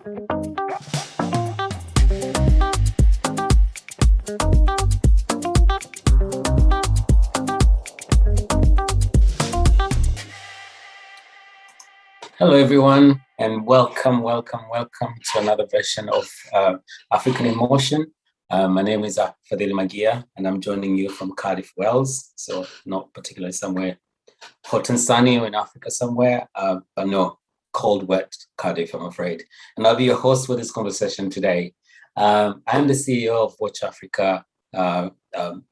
Hello, everyone, and welcome to another version of African in Motion. My name is Fahdili Maghiya, and I'm joining you from Cardiff, Wales. So not particularly somewhere hot and sunny or in Africa somewhere, but no, cold, wet Cardiff, I'm afraid. And I'll be your host for this conversation today. I'm the CEO of Watch Africa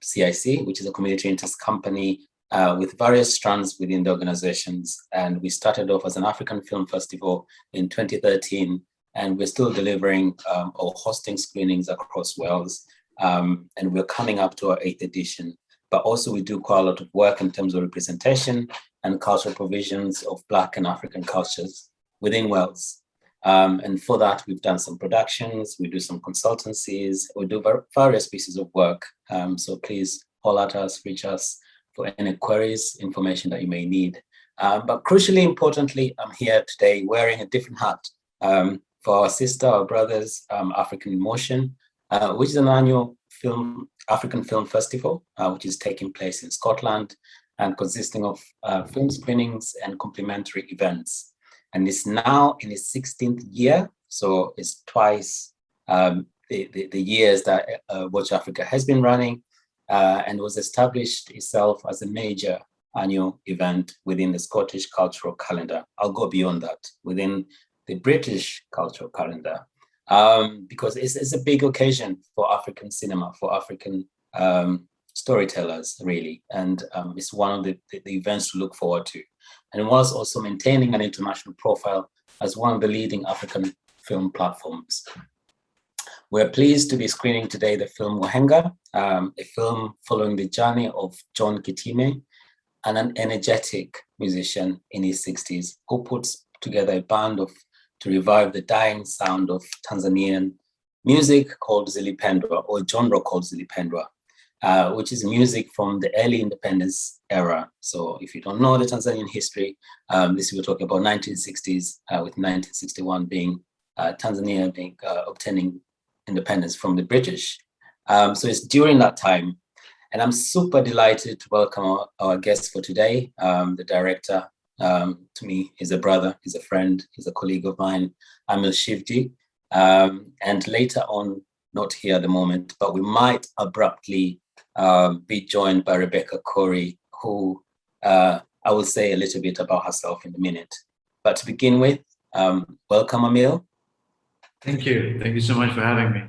CIC, which is a community interest company with various strands within the organizations. And we started off as an African film festival in 2013, and we're still delivering or hosting screenings across Wales. And we're coming up to our 8th edition. But also we do quite a lot of work in terms of representation and cultural provisions of Black and African cultures within Wales. And for that, we've done some productions, we do some consultancies, we do various pieces of work. So please call at us, reach us for any queries, information that you may need. But crucially, importantly, I'm here today wearing a different hat for our sister, our brothers, African in Motion, which is an annual African Film Festival, which is taking place in Scotland and consisting of film screenings and complementary events. And it's now in its 16th year, so it's twice the years that Watch Africa has been running, and was established itself as a major annual event within the Scottish cultural calendar. I'll go beyond that, within the British cultural calendar, because it's a big occasion for African cinema, for African storytellers, really. And it's one of the events to look forward to. And whilst also maintaining an international profile as one of the leading African film platforms. We're pleased to be screening today the film WAHENGA, a film following the journey of John Kitime, an energetic musician in his 60s who puts together a band to revive the dying sound of Tanzanian music called Zilipendwa, or genre called Zilipendwa, which is music from the early independence era. So if you don't know the Tanzanian history, we're talking about 1960s, with 1961 being Tanzania obtaining independence from the British. So it's during that time. And I'm super delighted to welcome our guest for today. The director, to me, is a brother, he's a friend, he's a colleague of mine, Amil Shivji. And later on, not here at the moment, but we might abruptly be joined by Rebecca Corey, who I will say a little bit about herself in a minute. But to begin with, welcome, Amil. Thank you. Thank you so much for having me.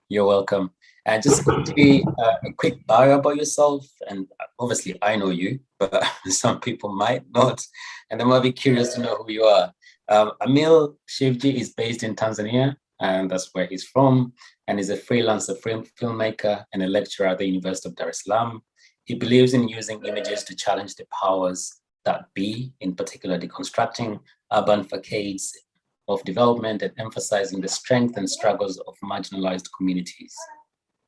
You're welcome. And just quickly, a quick bio about yourself. And obviously, I know you, but some people might not. And they might be curious to know who you are. Amil Shivji is based in Tanzania, and that's where he's from, and is a freelancer filmmaker and a lecturer at the University of Dar es Salaam. He believes in using images to challenge the powers that be, in particular deconstructing urban facades of development and emphasizing the strength and struggles of marginalized communities.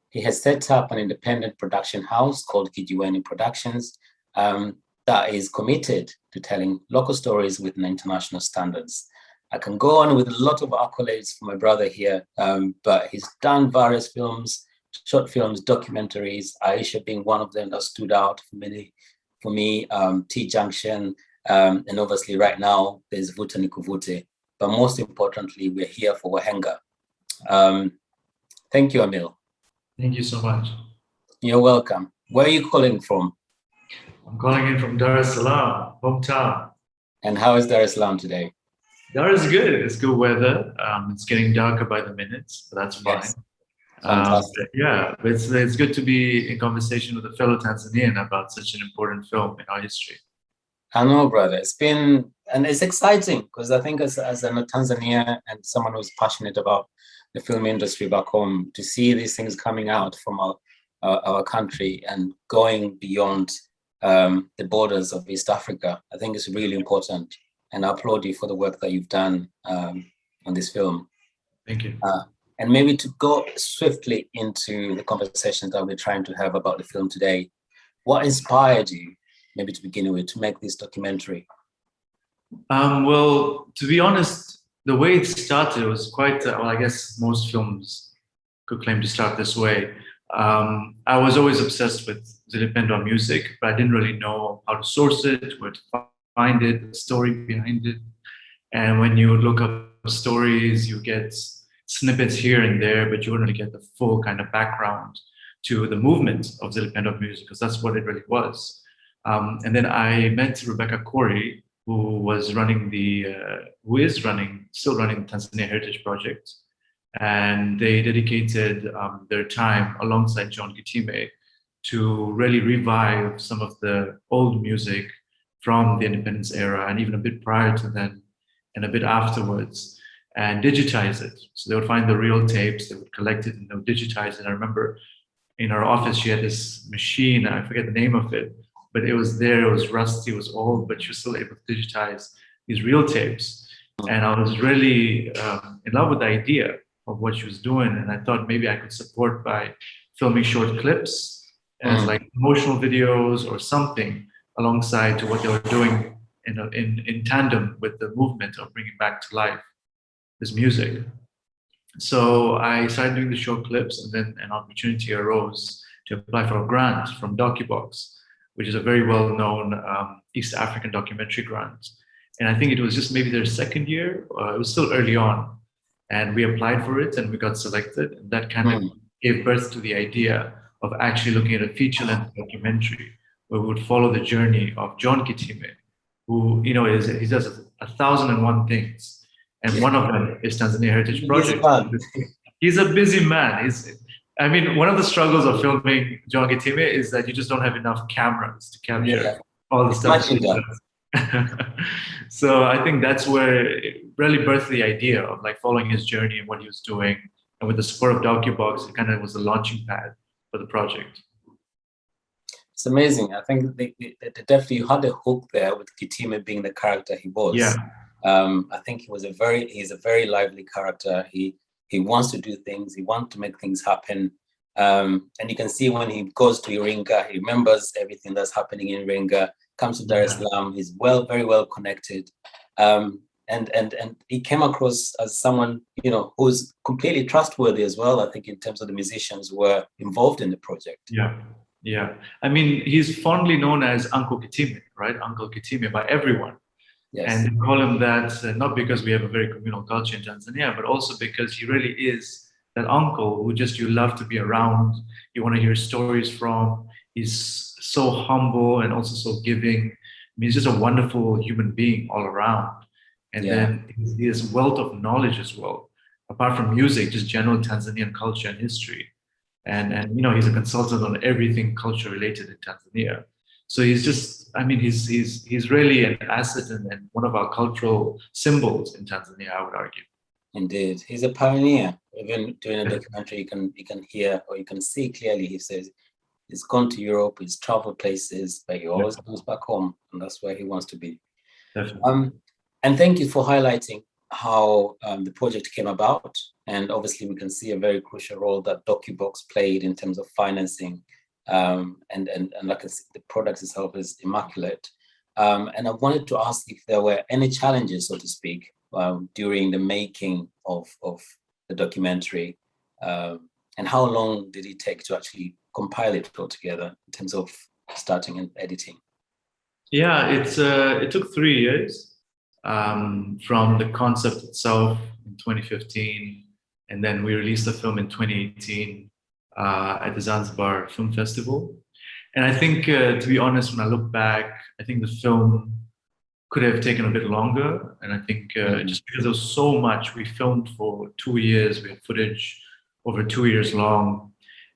He has set up an independent production house called Kijiweni Productions that is committed to telling local stories with an international standards. I can go on with a lot of accolades for my brother here, but he's done various films, short films, documentaries, Aisha being one of them that stood out for me, T-Junction, and obviously right now there's Vuta Nikuvute. But most importantly, we're here for WAHENGA. Thank you, Amil. Thank you so much. You're welcome. Where are you calling from? I'm calling in from Dar es Salaam, hometown. And how is Dar es Salaam today? Dar is good. It's good weather. It's getting darker by the minutes, but that's fine. Yes. Fantastic. Yeah, it's good to be in conversation with a fellow Tanzanian about such an important film in our history. I know, brother. It's been, and it's exciting because I think as a Tanzania and someone who's passionate about the film industry back home, to see these things coming out from our country and going beyond the borders of East Africa, I think it's really important. And I applaud you for the work that you've done on this film. Thank you. And maybe to go swiftly into the conversations that we're trying to have about the film today, what inspired you, maybe to begin with, to make this documentary? Well, to be honest, the way it started was quite, well, I guess most films could claim to start this way. I was always obsessed with Zilipendwa music, but I didn't really know how to source it, where to find it, the story behind it. And when you look up stories, you get snippets here and there, but you wouldn't really get the full kind of background to the movement of Zilipendwa music, because that's what it really was. And then I met Rebecca Corey, who is running the still running the Tanzania Heritage Project, and they dedicated their time alongside John Kitime to really revive some of the old music from the independence era and even a bit prior to then and a bit afterwards, and digitize it. So they would find the real tapes, they would collect it and they would digitize it. I remember in our office she had this machine, I forget the name of it, but it was there, it was rusty, it was old, but she was still able to digitize these real tapes. And I was really in love with the idea of what she was doing, and I thought maybe I could support by filming short clips as like promotional videos or something alongside to what they were doing in tandem with the movement of bringing back to life this music. So I started doing the short clips, and then an opportunity arose to apply for a grant from DocuBox, which is a very well-known East African documentary grant. And I think it was just maybe their second year. It was still early on, and we applied for it and we got selected. And that kind of gave birth to the idea of actually looking at a feature-length documentary where we would follow the journey of John Kitime, who, you know, he does 1,001 things, and one of them is Tanzania Heritage Project. He's a busy man. I mean, one of the struggles of filming John Kitime is that you just don't have enough cameras to capture all the stuff. So I think that's where it really birthed the idea of like following his journey and what he was doing. And with the support of DocuBox, it kind of was the launching pad for the project. It's amazing. I think they definitely you had a hook there with Kitima being the character he was. Yeah. I think he's a very lively character. He wants to do things. He wants to make things happen. And you can see when he goes to Iringa, he remembers everything that's happening in Iringa. Comes to Dar es Salaam. He's very well connected. And he came across as someone, you know, who's completely trustworthy as well. I think in terms of the musicians who were involved in the project. Yeah. I mean, he's fondly known as Uncle Kitime, right? Uncle Kitime by everyone. Yes. And they call him that not because we have a very communal culture in Tanzania, but also because he really is that uncle who just you love to be around. You want to hear stories from. He's so humble and also so giving. I mean, he's just a wonderful human being all around. And then he has wealth of knowledge as well, apart from music, just general Tanzanian culture and history. And you know, he's a consultant on everything culture related in Tanzania. So he's just, I mean, he's really an asset and one of our cultural symbols in Tanzania, I would argue. Indeed, he's a pioneer. Even during a documentary, you can hear or you can see clearly. He says he's gone to Europe, he's traveled places, but he always comes back home, and that's where he wants to be. Definitely. And thank you for highlighting how the project came about. And obviously, we can see a very crucial role that DocuBox played in terms of financing. And like I said, the product itself is immaculate. And I wanted to ask if there were any challenges, so to speak, during the making of the documentary, and how long did it take to actually compile it all together in terms of starting and editing? Yeah, it took 3 years from the concept itself in 2015, and then we released the film in 2018 at the Zanzibar Film Festival. And I think, to be honest, when I look back, I think the film could have taken a bit longer. And I think just because there was so much, we filmed for 2 years, we had footage over 2 years long,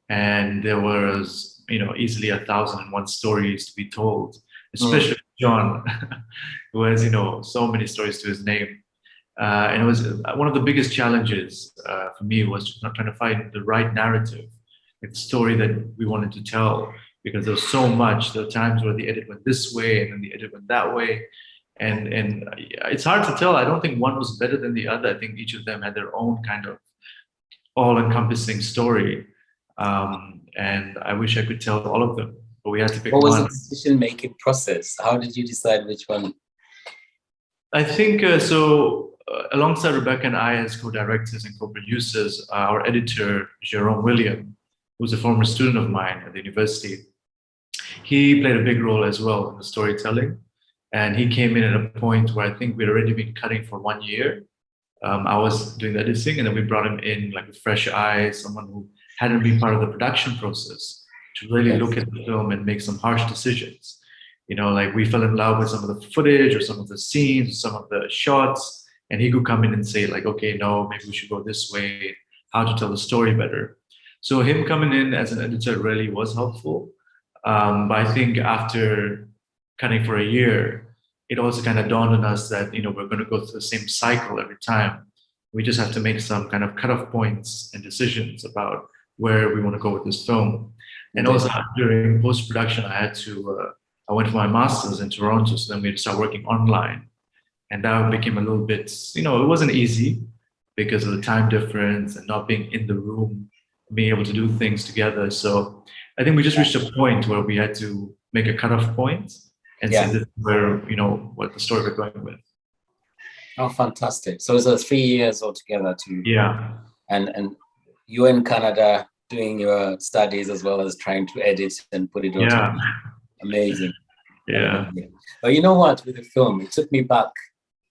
and there was, you know, easily 1,001 stories to be told, especially John, who has, you know, so many stories to his name. And it was one of the biggest challenges for me was just trying to find the right narrative, the story that we wanted to tell, because there was so much. There were times where the edit went this way and then the edit went that way. And it's hard to tell. I don't think one was better than the other. I think each of them had their own kind of all-encompassing story. And I wish I could tell all of them, but we had to pick one. What was the decision-making process? How did you decide which one? I think so alongside Rebecca and I as co-directors and co-producers, our editor, Jerome William, who's a former student of mine at the university, he played a big role as well in the storytelling. And he came in at a point where I think we'd already been cutting for 1 year. I was doing the editing, and then we brought him in like with fresh eyes, someone who hadn't been part of the production process, to really look at the film and make some harsh decisions. You know, like we fell in love with some of the footage or some of the scenes, or some of the shots, and he could come in and say like, okay, no, maybe we should go this way, how to tell the story better. So him coming in as an editor really was helpful. But I think after cutting for a year, it also kind of dawned on us that, you know, we're going to go through the same cycle every time. We just have to make some kind of cutoff points and decisions about where we want to go with this film. And also during post-production, I went for my master's in Toronto, so then we had to start working online. And that became a little bit, you know, it wasn't easy because of the time difference and not being in the room, being able to do things together. So I think we just reached a point where we had to make a cutoff point and say this is where, you know, what the story we're going with. Oh, fantastic. So it's 3 years altogether to... Yeah. And you in Canada doing your studies as well as trying to edit and put it all together. Amazing. Yeah. But you know what, with the film, it took me back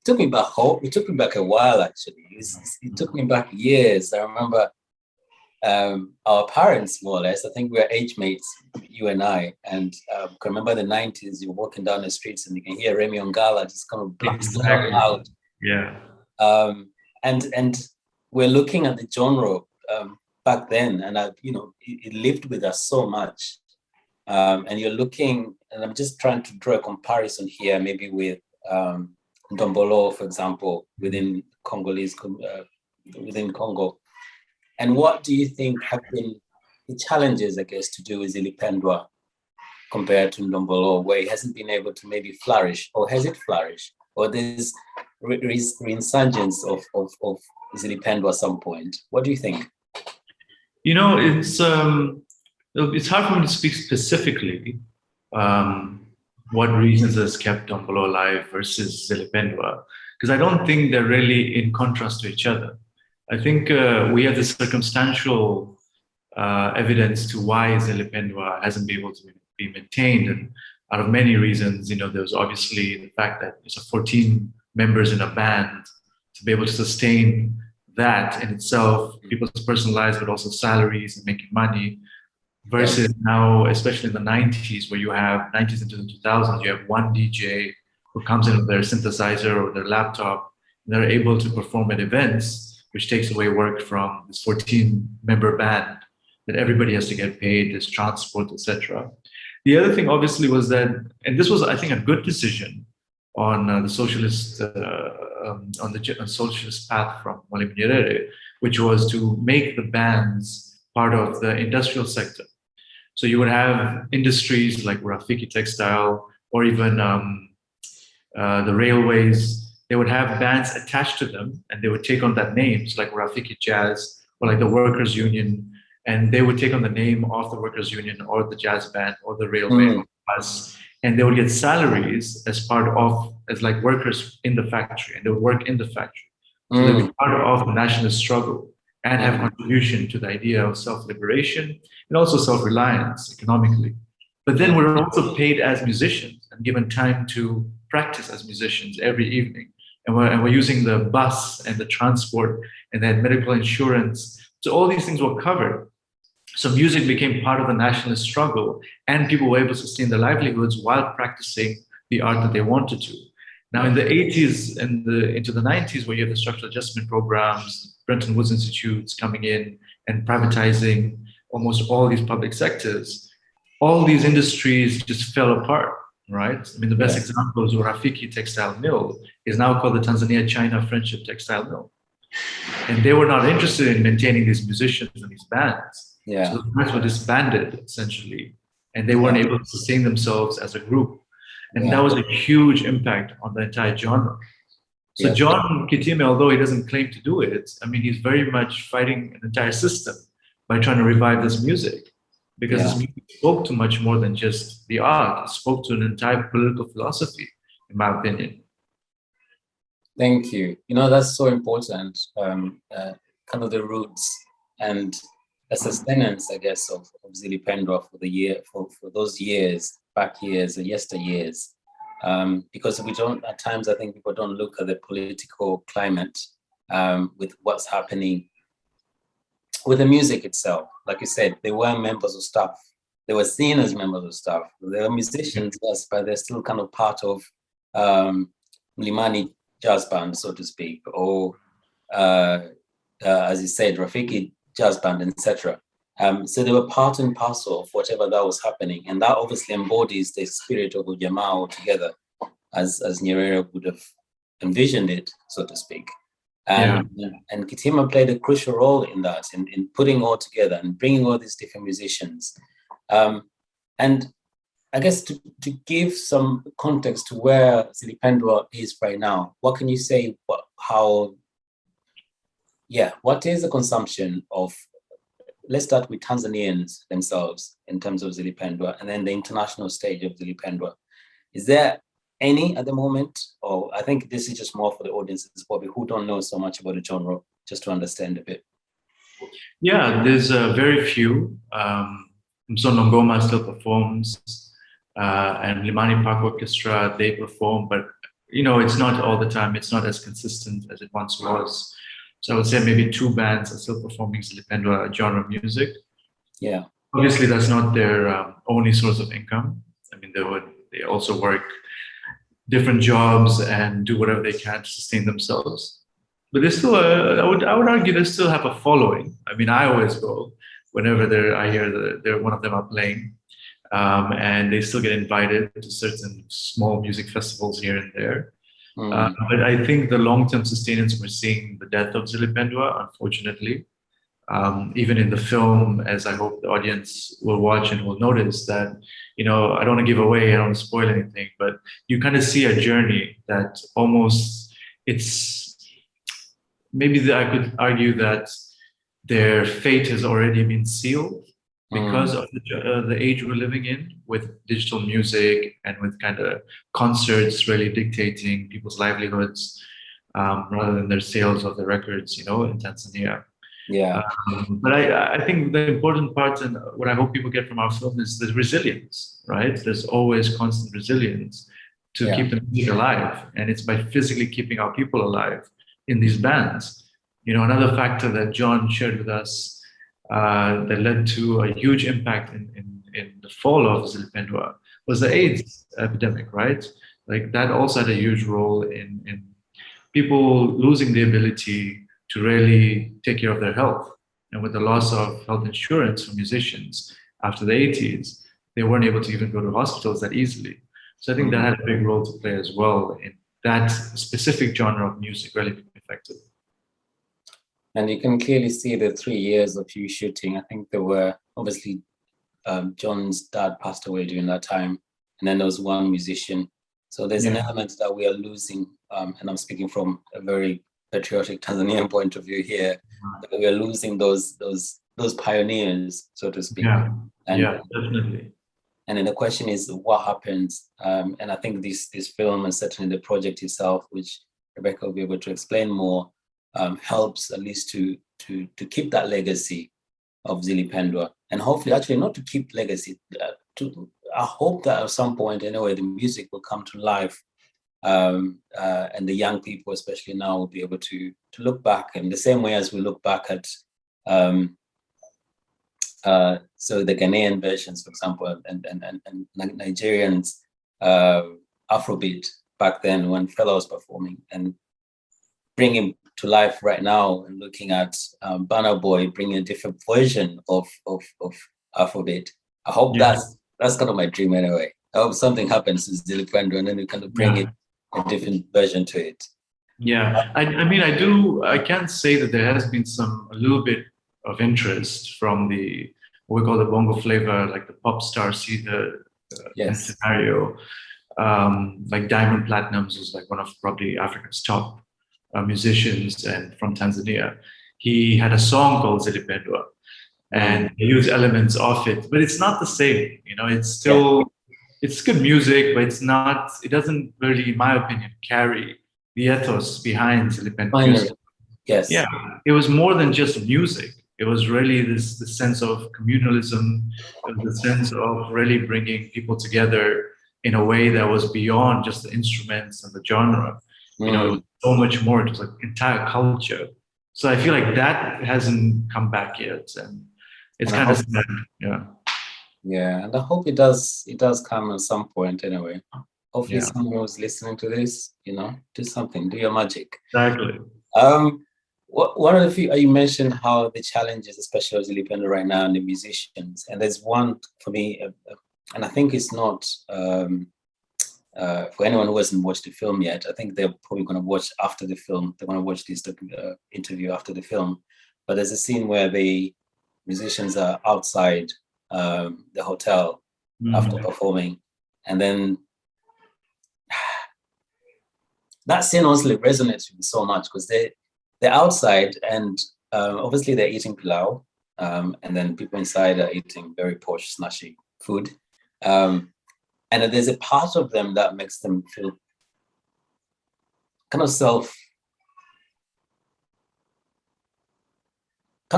a while actually. It took me back years. I remember our parents, more or less, I think we were age mates, you and I, and I can remember the 90s, you're walking down the streets and you can hear Remy Ongala just kind of blast out loud. Yeah. And we're looking at the genre back then, and it lived with us so much. And you're looking, and I'm just trying to draw a comparison here, maybe with Ndombolo, for example, within Congo. And what do you think have been the challenges, I guess, to do with Zilipendwa compared to Ndombolo, where it hasn't been able to maybe flourish, or has it flourished? Or there's resurgence of Zilipendwa at some point? What do you think? You know, it's hard for me to speak specifically what reasons has kept Ndombolo alive versus Zilipendwa, because I don't think they're really in contrast to each other. I think we have this circumstantial evidence to why Zilipendwa hasn't been able to be maintained, and out of many reasons, you know, there's obviously the fact that it's 14 members in a band. To be able to sustain that in itself, people's personal lives, but also salaries and making money, versus now, especially in the 90s, where you have 90s into the 2000s, you have one DJ who comes in with their synthesizer or their laptop, and they're able to perform at events, which takes away work from this 14-member band that everybody has to get paid, there's transport, etc. The other thing, obviously, was that, and this was, I think, a good decision on the socialist socialist path from Mwalimu Nyerere, which was to make the bands part of the industrial sector. So you would have industries like Rafiki Textile, or even the railways. They would have bands attached to them, and they would take on that name, so like Rafiki Jazz, or like the Workers' Union, and they would take on the name of the Workers' Union, or the jazz band, or the railway bus, and they would get salaries as like workers in the factory, and they would work in the factory. So they would be part of the nationalist struggle and have contribution to the idea of self-liberation and also self-reliance economically. But then we're also paid as musicians and given time to practice as musicians every evening. And we're using the bus and the transport and then medical insurance. So all these things were covered. So music became part of the nationalist struggle, and people were able to sustain their livelihoods while practicing the art that they wanted to. Now in the 80s and into the 90s, where you have the structural adjustment programs, Bretton Woods institutes coming in and privatizing almost all these public sectors, all these industries just fell apart, right? I mean, the best example is Rafiki Textile Mill is now called the Tanzania-China Friendship Textile Mill. And they were not interested in maintaining these musicians and these bands. So the bands were disbanded, essentially, and they weren't able to sustain themselves as a group. And that was a huge impact on the entire genre. So John Kitime, although he doesn't claim to do it, I mean, he's very much fighting an entire system by trying to revive this music, because this music spoke to much more than just the art. It spoke to an entire political philosophy, in my opinion. Thank you. You know, that's so important. Kind of the roots and the sustenance, I guess, of Zilipendwa for the year for those years, back years, and yesteryears. Because we don't, at times, I think people don't look at the political climate with what's happening with the music itself. Like you said, they were members of staff. They were seen as members of staff. They were musicians, yes, but they're still kind of part of Mlimani jazz band, so to speak, or as you said, Rafiki jazz band, etc. So they were part and parcel of whatever that was happening, and that obviously embodies the spirit of Ujamaa altogether, as Nyerere would have envisioned it, so to speak. And Kitima played a crucial role in that, in putting all together and bringing all these different musicians. And I guess to give some context to where Silipendwa is right now, what can you say, what is the consumption of, let's start with Tanzanians themselves in terms of Zilipendwa, and then the international stage of Zilipendwa. Is there any at the moment? Or I think this is just more for the audiences probably who don't know so much about the genre, just to understand a bit. Yeah, there's very few. Msonongoma still performs, and Limani Park Orchestra, they perform, but it's not all the time. It's not as consistent as it once was. So I would say maybe 2 bands are still performing Zilipendwa genre music. Yeah. Obviously, that's not their only source of income. I mean, they also work different jobs and do whatever they can to sustain themselves. But they still, I would argue, they still have a following. I mean, I always go whenever I hear that one of them are playing, and they still get invited to certain small music festivals here and there. But I think the long-term sustenance, we're seeing the death of Zilipendwa, unfortunately. Even in the film, as I hope the audience will watch and will notice that, I don't want to give away, I don't want to spoil anything, but you kind of see a journey that almost, I could argue that their fate has already been sealed because of the age we're living in, with digital music and with kind of concerts really dictating people's livelihoods, rather than their sales of the records, in Tanzania. Yeah. But I think the important part, and what I hope people get from our film, is the resilience, right? There's always constant resilience to keep the music alive. And it's by physically keeping our people alive in these bands. Another factor that John shared with us that led to a huge impact in the fall of Zilipendwa was the AIDS epidemic, right? Like that also had a huge role in people losing the ability to really take care of their health. And with the loss of health insurance for musicians after the 80s, they weren't able to even go to hospitals that easily. So I think that had a big role to play as well in that specific genre of music really being effective. And you can clearly see the 3 years of you shooting. I think there were obviously John's dad passed away during that time, and then there was one musician. So there's an element that we are losing, and I'm speaking from a very patriotic Tanzanian point of view here, that we are losing those pioneers, so to speak. Yeah, definitely. And then the question is, what happens? And I think this film, and certainly the project itself, which Rebecca will be able to explain more, helps at least to keep that legacy of Zilipendwa, and hopefully, actually, not to keep legacy. I hope that at some point, anyway, the music will come to life, and the young people, especially now, will be able to look back in the same way as we look back at so the Ghanaian versions, for example, and Nigerians Afrobeat back then when Fela was performing, and bringing to life right now and looking at Burna Boy bringing a different version of Afrobeat. I hope that's kind of my dream anyway. I hope something happens to Zilipendwa and then we kind of bring it a different version to it. Yeah, I mean, I can say that there has been a little bit of interest from what we call the bongo flavor, like the pop star scenario. Like Diamond Platnumz is like one of probably Africa's top musicians, and from Tanzania. He had a song called Zilipendwa, and he used elements of it, but it's not the same. It's still it's good music, but it doesn't really, in my opinion, carry the ethos behind Zilipendwa Finally, music. yes. Yeah, it was more than just music. It was really this sense of communalism, the sense of really bringing people together in a way that was beyond just the instruments and the genre. You know, it was so much more. It was like entire culture. So I feel like that hasn't come back yet, and it's And I kind of hope, sad. Yeah, yeah, and I hope it does come at some point anyway. Hopefully yeah, someone who's listening to this, do something, do your magic. exactly. Um, one of the few, you mentioned how the challenges, especially as Silipendra right now, and the musicians, and there's one for me, and I think it's not for anyone who hasn't watched the film yet. I think they're probably going to watch after the film. They're going to watch this interview after the film. But there's a scene where the musicians are outside the hotel after performing, and then that scene honestly resonates with me so much because they're outside and obviously they're eating pilau, and then people inside are eating very posh, snazzy food. And there's a part of them that makes them feel kind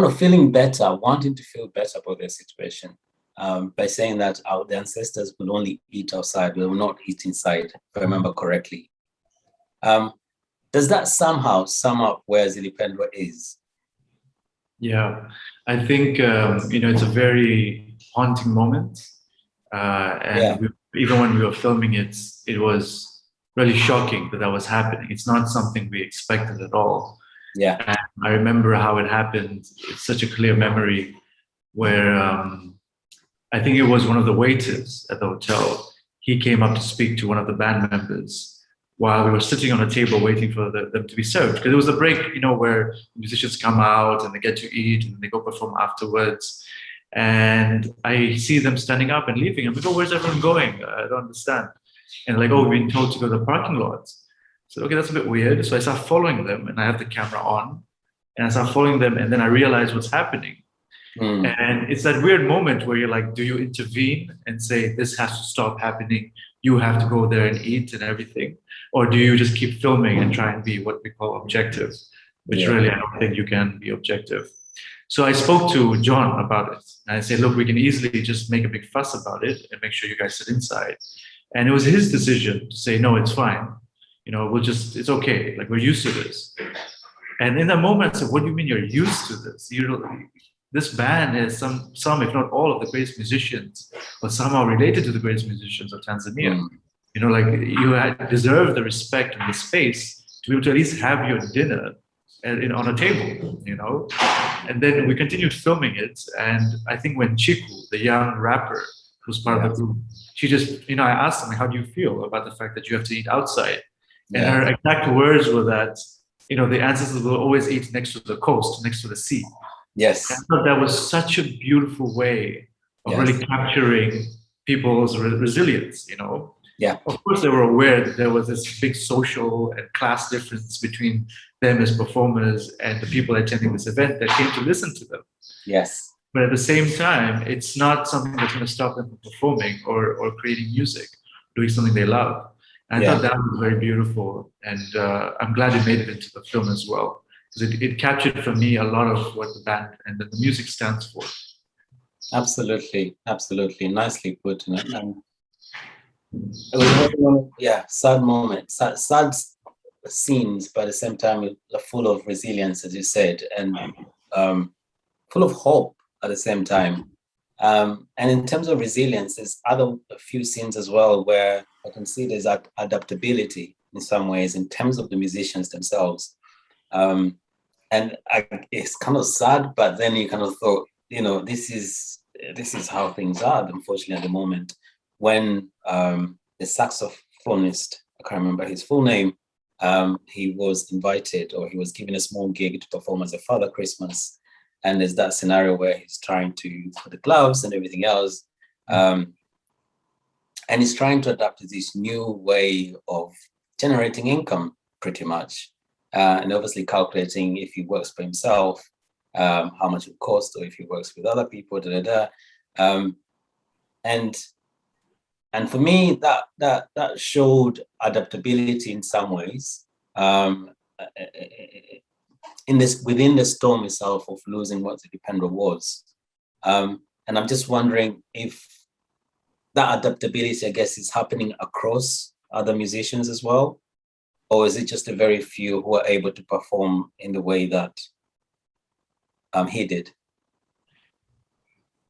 of feeling better, wanting to feel better about their situation, by saying that the ancestors will only eat outside, they will not eat inside, if I remember correctly. Does that somehow sum up where Zilipendwa is? Yeah, I think it's a very haunting moment, and even when we were filming it, it was really shocking that was happening. It's not something we expected at all. Yeah, and I remember how it happened. It's such a clear memory where I think it was one of the waiters at the hotel. He came up to speak to one of the band members while we were sitting on a table waiting for them to be served. Because it was a break, where musicians come out and they get to eat and they go perform afterwards. And I see them standing up and leaving. I'm like, oh, where's everyone going? I don't understand. And like, oh, we've been told to go to the parking lot. So, okay, that's a bit weird. So I start following them and I have the camera on. And I start following them and then I realize what's happening. And it's that weird moment where you're like, do you intervene and say, this has to stop happening? You have to go there and eat and everything. Or do you just keep filming and try and be what we call objective, which really I don't think you can be objective. So I spoke to John about it. And I said, look, we can easily just make a big fuss about it and make sure you guys sit inside. And it was his decision to say, no, it's fine. It's okay. Like, we're used to this. And in that moment, I said, what do you mean you're used to this? This band is some, if not all, of the greatest musicians, or somehow related to the greatest musicians of Tanzania. You deserve the respect and the space to be able to at least have your dinner on a table, And then we continued filming it. And I think when Chiku, the young rapper who's part of the group, she just, I asked her, how do you feel about the fact that you have to eat outside? And her exact words were that, the ancestors will always eat next to the coast, next to the sea. Yes. I thought that was such a beautiful way of really capturing people's resilience, Yeah. Of course, they were aware that there was this big social and class difference between them as performers and the people attending this event that came to listen to them. Yes. But at the same time, it's not something that's going to stop them from performing or creating music, doing something they love. And I thought that was very beautiful. And I'm glad it made it into the film as well. Because it captured for me a lot of what the band and the music stands for. Absolutely. Nicely put. And it was one, sad moment, sad scenes, but at the same time, full of resilience, as you said, and full of hope at the same time. And in terms of resilience, there's a few scenes as well where I can see there's adaptability in some ways in terms of the musicians themselves. And it's kind of sad, but then you kind of thought, this is how things are, unfortunately, at the moment. When the saxophonist, I can't remember his full name, he was invited, or he was given a small gig to perform as a Father Christmas. And there's that scenario where he's trying to put the gloves and everything else. And he's trying to adapt to this new way of generating income, pretty much. And obviously calculating if he works for himself, how much it would cost, or if he works with other people, And for me, that showed adaptability in some ways, um, in this within the storm itself of losing what Silipendra was. And I'm just wondering if that adaptability, I guess, is happening across other musicians as well, or is it just a very few who are able to perform in the way that he did?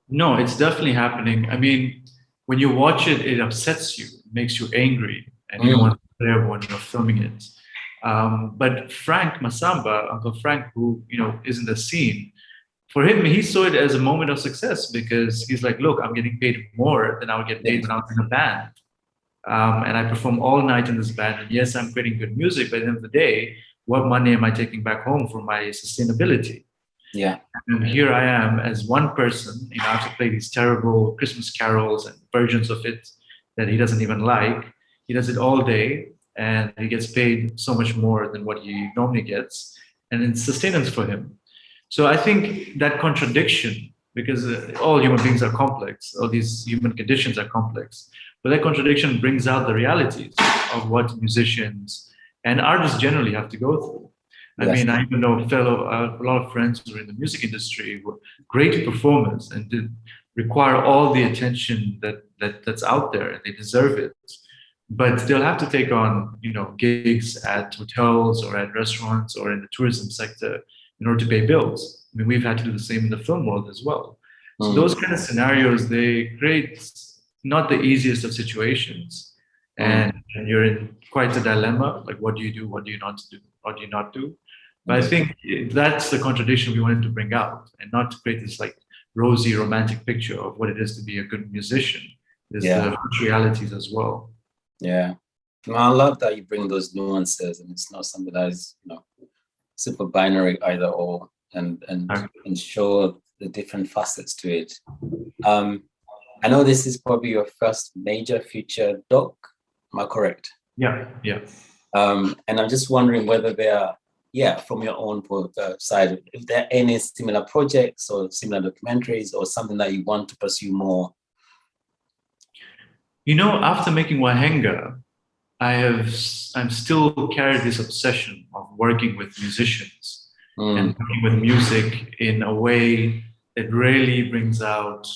No, it's definitely happening. I mean, when you watch it, it upsets you, it makes you angry, and you don't want to be there when you're filming it. But Frank Masamba, Uncle Frank, who is in the scene, for him, he saw it as a moment of success because he's like, look, I'm getting paid more than I would get paid when I was in a band. And I perform all night in this band. And yes, I'm creating good music, but at the end of the day, what money am I taking back home for my sustainability? Yeah. And here I am as one person, I have to play these terrible Christmas carols and versions of it that he doesn't even like. He does it all day and he gets paid so much more than what he normally gets. And it's sustenance for him. So I think that contradiction, because all human beings are complex, all these human conditions are complex, but that contradiction brings out the realities of what musicians and artists generally have to go through. I mean, I even know a lot of friends who are in the music industry who are great performers and require all the attention that's out there, and they deserve it. But they'll have to take on, gigs at hotels or at restaurants or in the tourism sector in order to pay bills. I mean, we've had to do the same in the film world as well. So those kind of scenarios, they create not the easiest of situations. And you're in quite a dilemma. Like, what do you do? What do you not do? What do you not do? But I think that's the contradiction we wanted to bring out, and not to create this like rosy romantic picture of what it is to be a good musician. There's the realities as well. Yeah. Well, I love that you bring those nuances, and it's not something that is, super binary either or, and show the different facets to it. I know this is probably your first major feature doc. Am I correct? Yeah. And I'm just wondering whether there are, from your own side, if there are any similar projects or similar documentaries or something that you want to pursue more. After making Wahenga, I'm still carried this obsession of working with musicians and working with music in a way that really brings out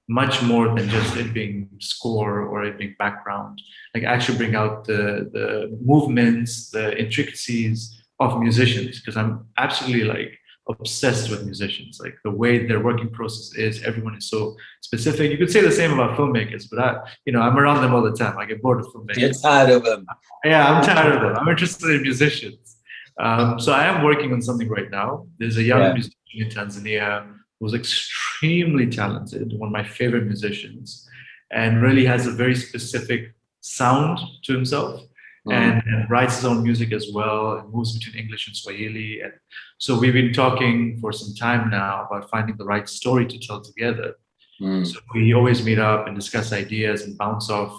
much more than just it being score or it being background. Like actually bring out the movements, the intricacies of musicians, because I'm absolutely like obsessed with musicians. Like the way their working process is, everyone is so specific. You could say the same about filmmakers, but I'm around them all the time. I get bored of filmmakers. You're tired of them. Yeah, I'm tired of them. I'm interested in musicians. So I am working on something right now. There's a young musician in Tanzania who's extremely talented, one of my favorite musicians, and really has a very specific sound to himself. And writes his own music as well, and moves between English and Swahili. And so we've been talking for some time now about finding the right story to tell together. So we always meet up and discuss ideas and bounce off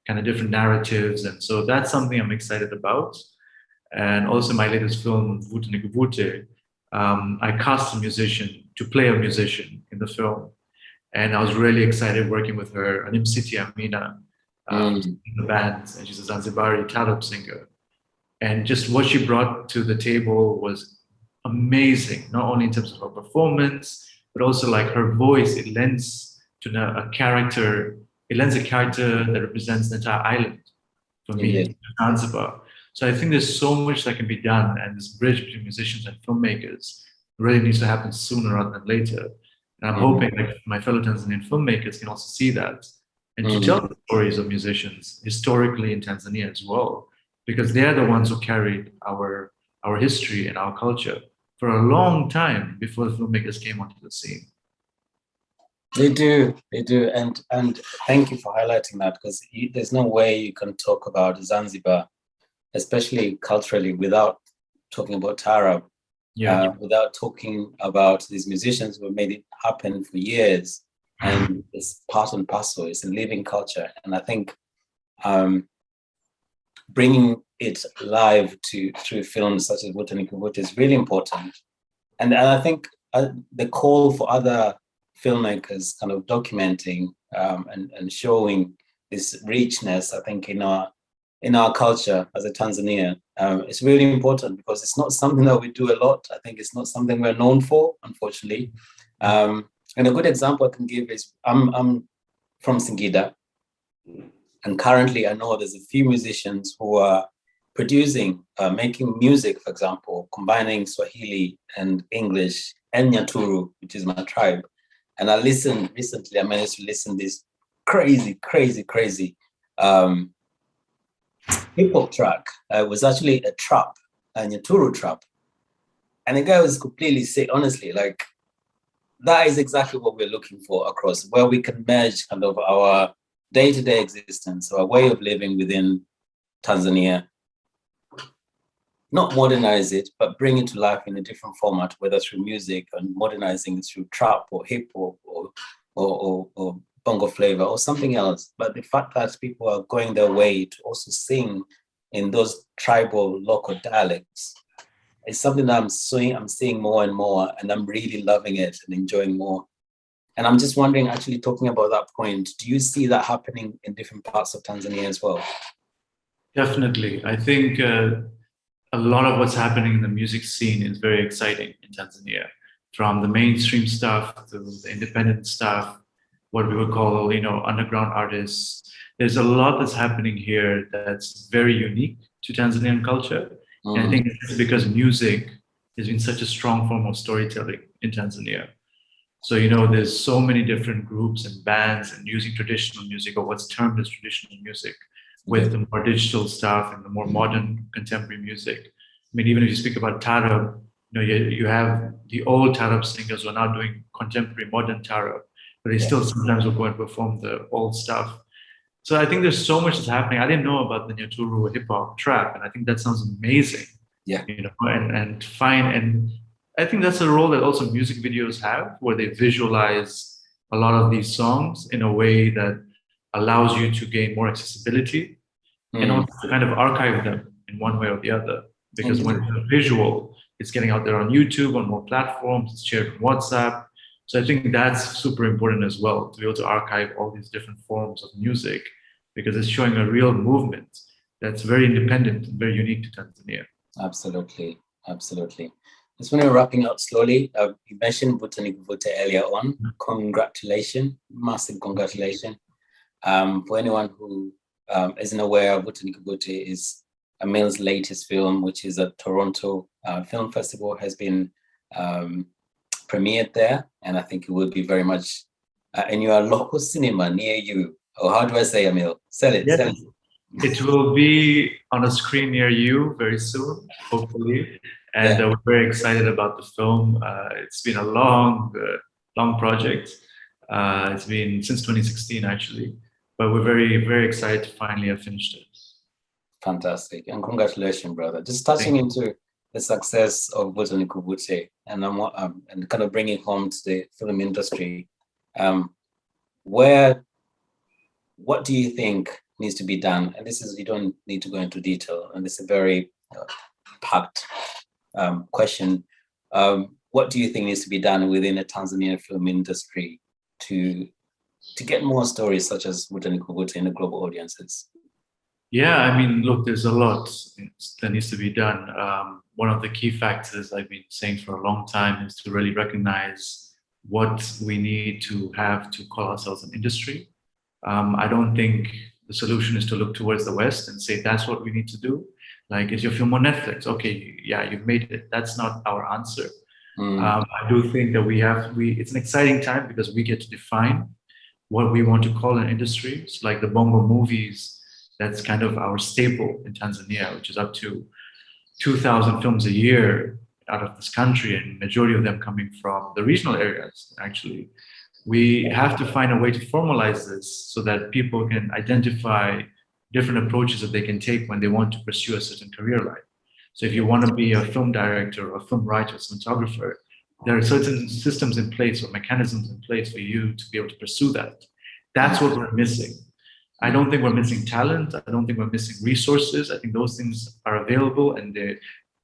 kind of different narratives. And so that's something I'm excited about. And also my latest film, Vute Nikuvute, I cast a musician to play a musician in the film. And I was really excited working with her, Animsiti Amina, in the band, and she's a Zanzibari talent singer. And just what she brought to the table was amazing, not only in terms of her performance, but also like her voice. It lends to a character. It lends a character that represents the entire island for me, Zanzibar. So I think there's so much that can be done, and this bridge between musicians and filmmakers really needs to happen sooner rather than later. And I'm hoping like my fellow Tanzanian filmmakers can also see that, and to tell the stories of musicians historically in Tanzania as well, because they're the ones who carried our history and our culture for a long time before the filmmakers came onto the scene. They do, and thank you for highlighting that, because there's no way you can talk about Zanzibar, especially culturally, without talking about Taarab, without talking about these musicians who have made it happen for years. And it's part and parcel. It's a living culture, and I think bringing it live through films such as Vute Nikuvute is really important. And I think the call for other filmmakers kind of documenting and showing this richness, I think, in our in our culture as a Tanzania. It's really important because it's not something that we do a lot. I think it's not something we're known for, unfortunately. And a good example I can give is I'm from Singida, and currently I know there's a few musicians who are producing, making music, for example, combining Swahili and English and Nyaturu, which is my tribe. And I listened recently, I managed to listen to this crazy hip hop track. It was actually a trap, a Nyaturu trap. And the guy was completely sick, honestly, like that is exactly what we're looking for across, where we can merge kind of our day-to-day existence, our way of living within Tanzania, not modernize it, but bring it to life in a different format, whether through music and modernizing it through trap or hip hop or bongo flavor or something else. But the fact that people are going their way to also sing in those tribal local dialects is something that I'm seeing more and more, and I'm really loving it and enjoying more. And I'm just wondering, actually talking about that point, do you see that happening in different parts of Tanzania as well? Definitely. I think a lot of what's happening in the music scene is very exciting in Tanzania, from the mainstream stuff to the independent stuff, what we would call, underground artists. There's a lot that's happening here that's very unique to Tanzanian culture. And I think it's because music has been such a strong form of storytelling in Tanzania. So, there's so many different groups and bands and using traditional music, or what's termed as traditional music, with the more digital stuff and the more modern contemporary music. I mean, even if you speak about Tarab, you have the old Tarab singers who are now doing contemporary modern Tarab, but they still sometimes will go and perform the old stuff. So I think there's so much that's happening. I didn't know about the Nyaturu hip hop trap, and I think that sounds amazing. Yeah. And fine. And I think that's a role that also music videos have, where they visualize a lot of these songs in a way that allows you to gain more accessibility and also to kind of archive them in one way or the other. Because when it's visual, it's getting out there on YouTube, on more platforms, it's shared on WhatsApp. So I think that's super important as well, to be able to archive all these different forms of music, because it's showing a real movement that's very independent and very unique to Tanzania. Absolutely. Just when we're wrapping up slowly, you mentioned Vuta Nikuvute earlier on. Congratulations, massive congratulations. For anyone who isn't aware, Vuta Nikuvute is Amil's latest film, which is at Toronto Film Festival, has been premiered there, and I think it will be very much in your local cinema near you. Or how do I say, Amil? Sell it. It will be on a screen near you very soon, hopefully. And we're very excited about the film. It's been a long project. It's been since 2016, actually. But we're very, very excited to finally have finished it. Fantastic. And congratulations, brother. Just touching into the success of Vuta Nikuvute and kind of bringing home to the film industry. What do you think needs to be done? And this is, you don't need to go into detail, and this is a very packed question. What do you think needs to be done within the Tanzanian film industry to get more stories such as Vuta Nikuvute in the global audiences? Yeah, I mean, look, there's a lot that needs to be done. One of the key factors I've been saying for a long time is to really recognize what we need to have to call ourselves an industry. I don't think the solution is to look towards the West and say that's what we need to do. Like, is your film on Netflix? Okay, yeah, you've made it. That's not our answer. I do think that it's an exciting time because we get to define what we want to call an industry. It's like the bongo movies. That's kind of our staple in Tanzania, which is up to 2,000 films a year out of this country, and majority of them coming from the regional areas, actually. We have to find a way to formalize this so that people can identify different approaches that they can take when they want to pursue a certain career line. So if you want to be a film director or a film writer or cinematographer, there are certain systems in place or mechanisms in place for you to be able to pursue that. That's what we're missing. I don't think we're missing talent. I don't think we're missing resources. I think those things are available, and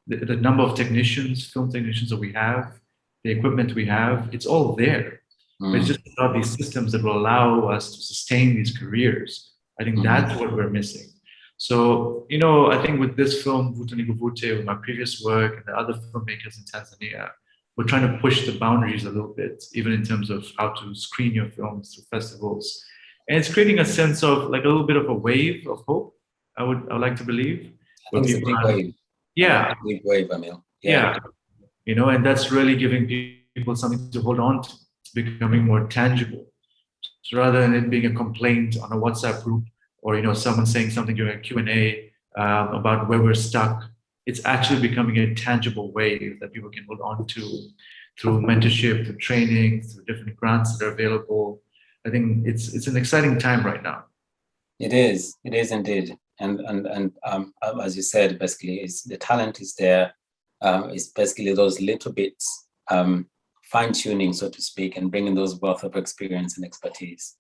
the number of technicians, film technicians that we have, the equipment we have, it's all there. But it's just about these systems that will allow us to sustain these careers. I think that's what we're missing. So, I think with this film, Vuta Nikuvute, with my previous work and the other filmmakers in Tanzania, we're trying to push the boundaries a little bit, even in terms of how to screen your films through festivals. And it's creating a sense of like a little bit of a wave of hope, I would like to believe. I think it's a big wave. Yeah. A big wave, Amil. Yeah. And that's really giving people something to hold on to. It's becoming more tangible. So rather than it being a complaint on a WhatsApp group or someone saying something during a Q&A about where we're stuck, it's actually becoming a tangible wave that people can hold on to through mentorship, through training, through different grants that are available. I think it's an exciting time right now. It is indeed. And as you said, basically, the talent is there. It's basically those little bits, fine tuning, so to speak, and bringing those wealth of experience and expertise.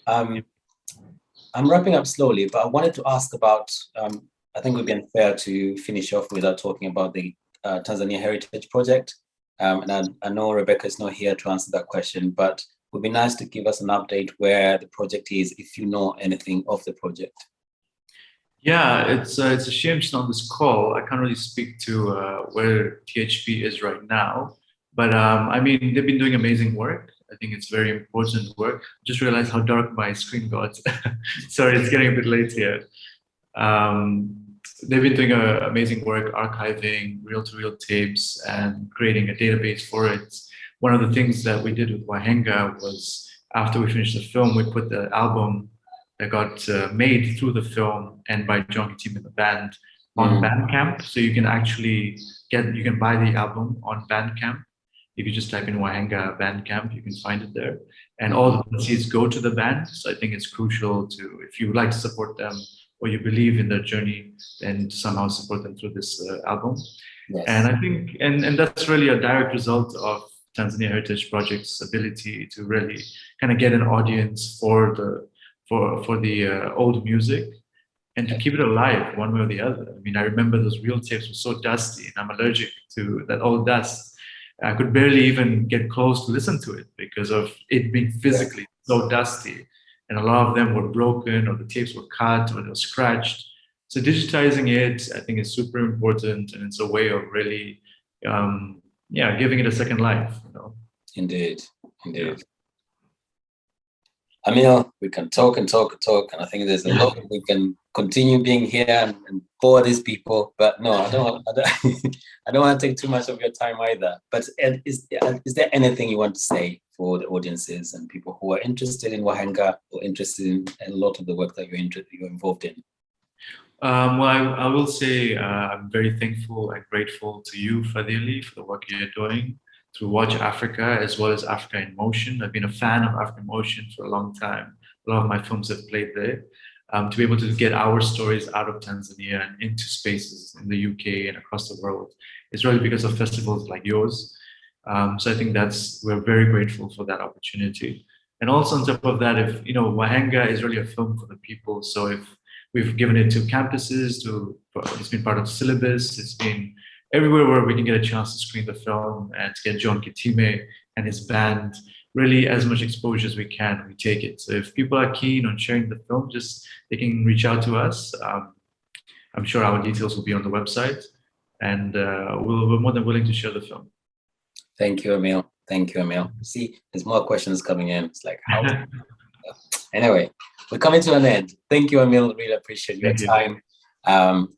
I'm wrapping up slowly, but I wanted to ask about, I think it would be unfair to finish off without talking about the Tanzania Heritage Project. And I know Rebecca is not here to answer that question, but it would be nice to give us an update where the project is, if you know anything of the project. Yeah, it's a shame she's on this call. I can't really speak to where THP is right now, but I mean, they've been doing amazing work. I think it's very important work. Just realized how dark my screen got. Sorry, it's getting a bit late here. They've been doing amazing work archiving reel-to-reel tapes and creating a database for it. One of the things that we did with WAHENGA was after we finished the film, we put the album that got made through the film and by John Kitime and the band on Bandcamp. So you can actually you can buy the album on Bandcamp. If you just type in WAHENGA Bandcamp, you can find it there. And all the proceeds go to the band. So I think it's crucial to, if you would like to support them or you believe in their journey, then somehow support them through this album. Yes. And I think, and that's really a direct result of Tanzania Heritage Project's ability to really kind of get an audience for the old music and to keep it alive one way or the other. I mean, I remember those reel tapes were so dusty and I'm allergic to that old dust. I could barely even get close to listen to it because of it being physically so dusty. And a lot of them were broken or the tapes were cut or they were scratched. So digitizing it, I think, is super important, and it's a way of really, giving it a second life. Indeed. Yeah. Amil, we can talk and talk and talk, and I think there's a lot we can continue being here and bore these people. But no, I don't want to take too much of your time either. But is there anything you want to say for the audiences and people who are interested in WAHENGA or interested in a lot of the work that you're involved in? Well, I will say I'm very thankful and grateful to you, Fahdili, for the work you're doing through Watch Africa, as well as Africa in Motion. I've been a fan of Africa in Motion for a long time. A lot of my films have played there. To be able to get our stories out of Tanzania and into spaces in the UK and across the world is really because of festivals like yours. So I think we're very grateful for that opportunity. And also on top of that, if WAHENGA is really a film for the people. So if we've given it to campuses, it's been part of the syllabus, it's been everywhere where we can get a chance to screen the film and to get John Kitime and his band really as much exposure as we can, we take it. So if people are keen on sharing the film, they can reach out to us. I'm sure our details will be on the website, and we're more than willing to share the film. Thank you, Amil. Thank you, Amil. See, there's more questions coming in. It's like, how? Anyway, we're coming to an end. Thank you, Amil. Really appreciate your time.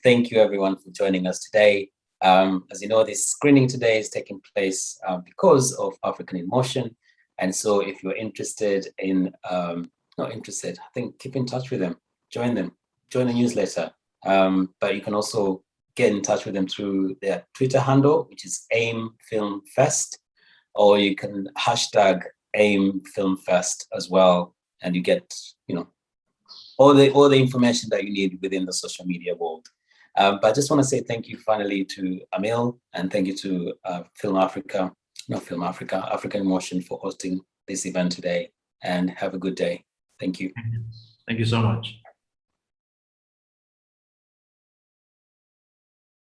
Thank you, everyone, for joining us today. As you know, this screening today is taking place because of African in Motion. And so if you're interested in, not interested, I think keep in touch with them, join the newsletter. But you can also get in touch with them through their Twitter handle, which is AIM Film Fest, or you can hashtag AIM Film Fest as well. And you get, all the information that you need within the social media world. But I just want to say thank you finally to Amil, and thank you to Africa in Motion for hosting this event today, and have a good day. Thank you. Thank you so much.